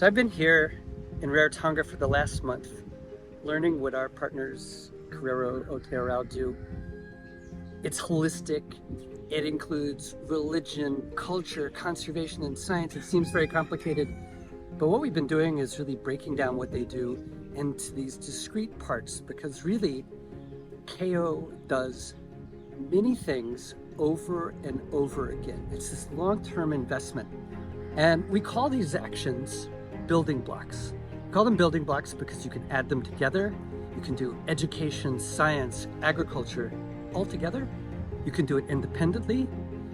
So I've been here in Rarotonga for the last month, learning what our partners Kōrero O Te Ōrau do. It's holistic. It includes religion, culture, conservation, and science. It seems very complicated, but what we've been doing is really breaking down what they do into these discrete parts, because really, KO does many things over and over again. It's this long-term investment. And we call these actions building blocks. We call them building blocks because you can add them together. You can do education, science, agriculture all together. You can do it independently.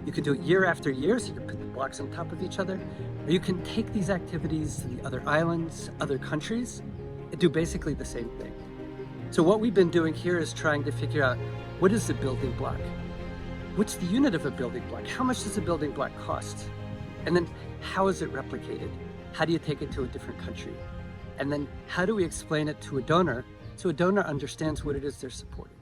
You can do it year after year, so you can put the blocks on top of each other. Or you can take these activities to the other islands, other countries, and do basically the same thing. So what we've been doing here is trying to figure out, what is a building block? What's the unit of a building block? How much does a building block cost? And then how is it replicated? How do you take it to a different country? And then how do we explain it to a donor so a donor understands what it is they're supporting?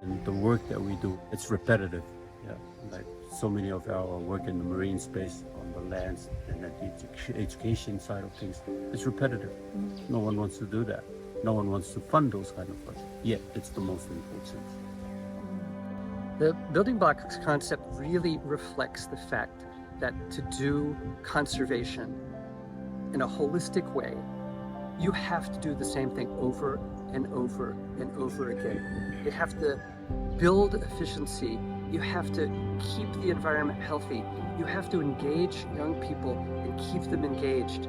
And the work that we do, it's repetitive. Yeah, like so many of our work in the marine space, on the lands, and at the education side of things, it's repetitive. No one wants to do that. No one wants to fund those kind of work. Yet it's the most important. The building blocks concept really reflects the fact that to do conservation in a holistic way, you have to do the same thing over and over and over again. You have to build efficiency. You have to keep the environment healthy. You have to engage young people and keep them engaged.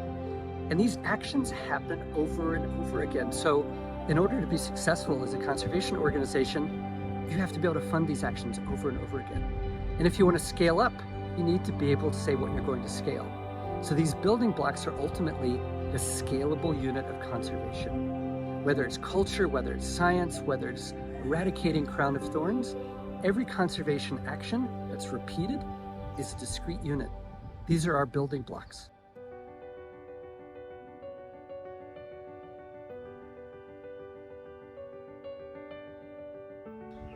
And these actions happen over and over again. So in order to be successful as a conservation organization, you have to be able to fund these actions over and over again. And if you want to scale up, you need to be able to say what you're going to scale. So these building blocks are ultimately a scalable unit of conservation. Whether it's culture, whether it's science, whether it's eradicating crown of thorns, every conservation action that's repeated is a discrete unit. These are our building blocks.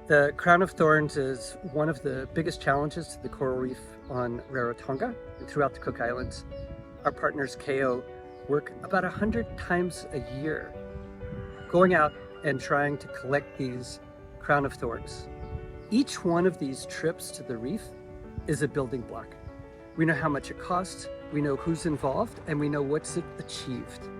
The crown of thorns is one of the biggest challenges to the coral reef on Rarotonga and throughout the Cook Islands. Our partners KO work about 100 times a year going out and trying to collect these crown of thorns. Each one of these trips to the reef is a building block. We know how much it costs, we know who's involved, and we know what's achieved.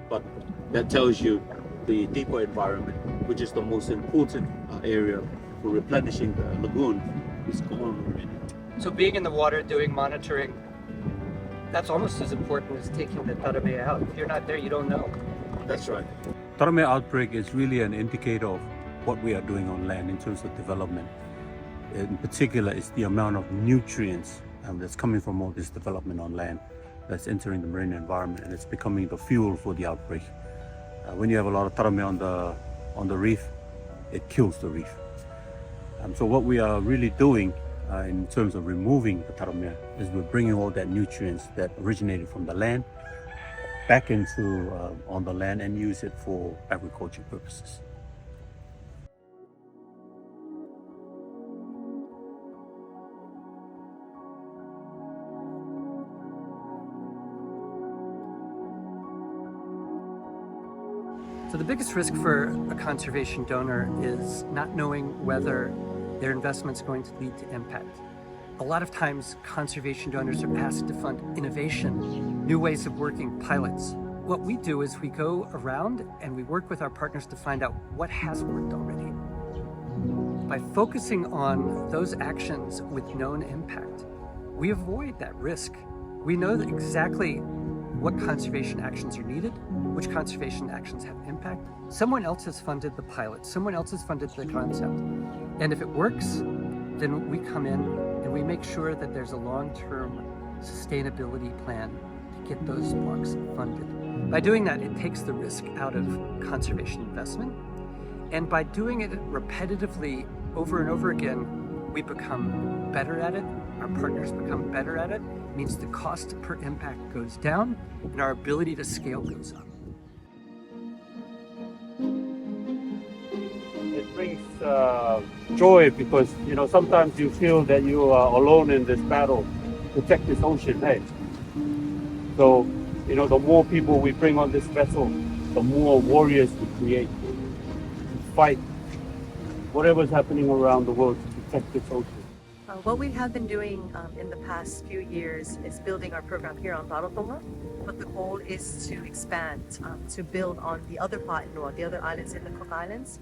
But that tells you the deeper environment, which is the most important area for replenishing the lagoon, is gone already. So being in the water, doing monitoring, that's almost as important as taking the tarame out. If you're not there, you don't know. That's right. Tarame outbreak is really an indicator of what we are doing on land in terms of development. In particular, it's the amount of nutrients that's coming from all this development on land that's entering the marine environment, and it's becoming the fuel for the outbreak. When you have a lot of tarame on the reef, it kills the reef. So what we are really doing in terms of removing the tarame is we're bringing all that nutrients that originated from the land back into on the land and use it for agriculture purposes. So the biggest risk for a conservation donor is not knowing whether their investment's going to lead to impact. A lot of times conservation donors are asked to fund innovation, new ways of working, pilots. What we do is we go around and we work with our partners to find out what has worked already. By focusing on those actions with known impact, we avoid that risk. We know that exactly what conservation actions are needed, which conservation actions have impact. Someone else has funded the pilot, someone else has funded the concept. And if it works, then we come in and we make sure that there's a long-term sustainability plan to get those blocks funded. By doing that, it takes the risk out of conservation investment. And by doing it repetitively over and over again, we become better at it, our partners become better at it. It means the cost per impact goes down and our ability to scale goes up. It brings joy because sometimes you feel that you are alone in this battle to protect this ocean. Hey, so the more people we bring on this vessel, the more warriors we create to fight whatever's happening around the world to protect this ocean. What we have been doing in the past few years is building our program here on Rarotonga, but the goal is to expand, to build on the other Pā'inua, the other islands in the Cook Islands.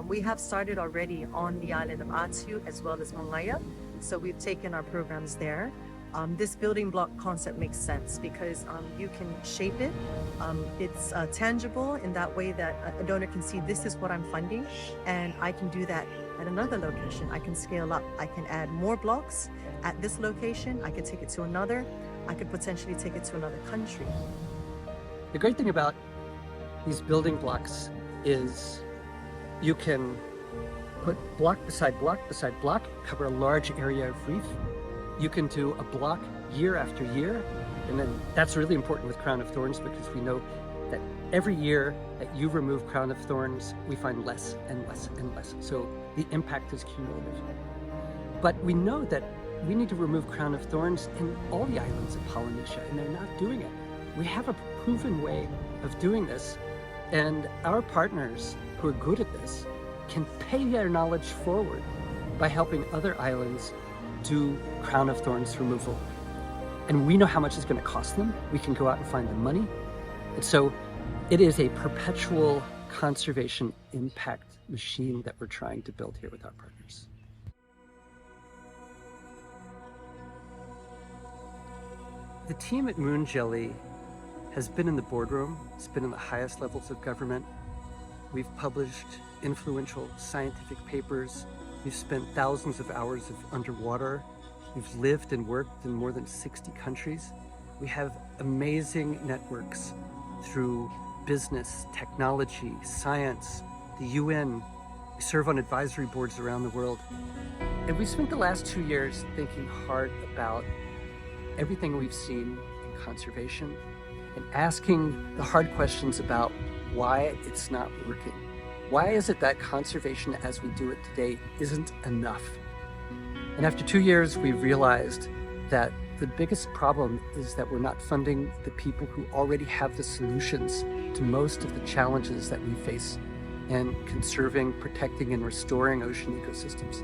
We have started already on the island of Atsu as well as Mongaya, so we've taken our programs there. This building block concept makes sense because you can shape it. It's tangible in that way that a donor can see this is what I'm funding, and I can do that at another location. I can scale up. I can add more blocks at this location. I could take it to another. I could potentially take it to another country. The great thing about these building blocks is you can put block beside block beside block, cover a large area of reef. You can do a block year after year, and then that's really important with crown of thorns because we know that every year that you remove crown of thorns, we find less and less and less. So the impact is cumulative. But we know that we need to remove crown of thorns in all the islands of Polynesia, and they're not doing it. We have a proven way of doing this, and our partners who are good at this can pay their knowledge forward by helping other islands do crown of thorns removal. And we know how much it's going to cost them. We can go out and find the money. And so it is a perpetual conservation impact machine that we're trying to build here with our partners. The team at Moonjelly has been in the boardroom. It's been in the highest levels of government. We've published influential scientific papers. We've spent thousands of hours underwater. We've lived and worked in more than 60 countries. We have amazing networks through business, technology, science, the UN. We serve on advisory boards around the world. And we spent the last 2 years thinking hard about everything we've seen in conservation and asking the hard questions about why it's not working. Why is it that conservation as we do it today isn't enough? And after 2 years, we realized that the biggest problem is that we're not funding the people who already have the solutions to most of the challenges that we face in conserving, protecting, and restoring ocean ecosystems.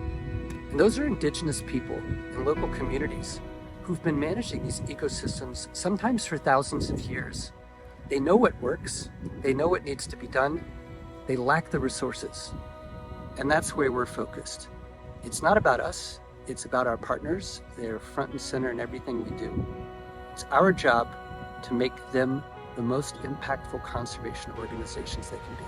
And those are indigenous people and local communities who've been managing these ecosystems sometimes for thousands of years. They know what works, they know what needs to be done, they lack the resources. And that's where we're focused. It's not about us, it's about our partners. They're front and center in everything we do. It's our job to make them the most impactful conservation organizations they can be.